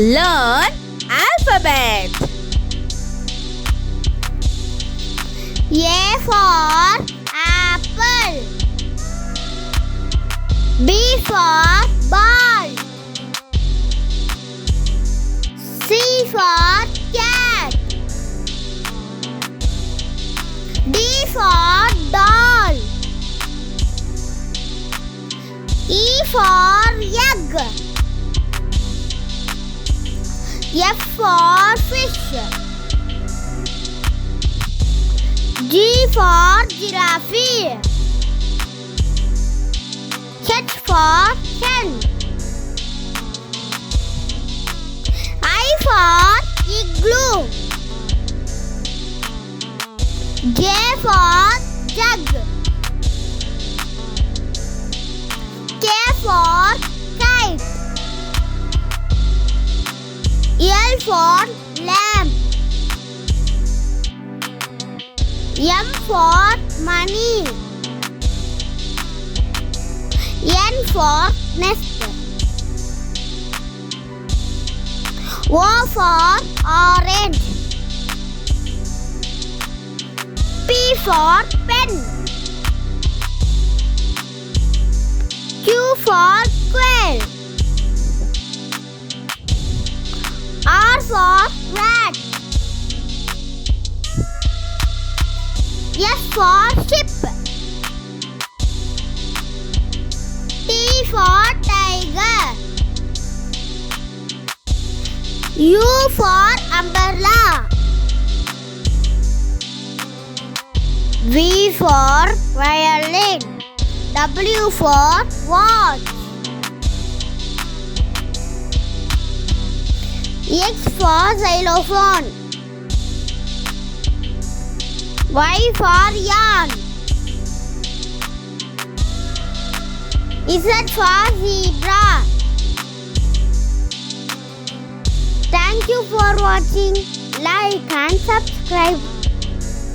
Learn alphabet. A for apple. B for ball. C for cat. D for doll. E for egg. F for fish. G for giraffe. H for hen. I for igloo. J for jug. K for kite. L for lamp. M for money. N for nest. O for orange. P for pen. Q for quail. R for rat. S for ship. T for tiger. U for umbrella. V for violin. W for watch. X for xylophone. Y for yarn. Z for zebra. Thank you for watching. Like and subscribe.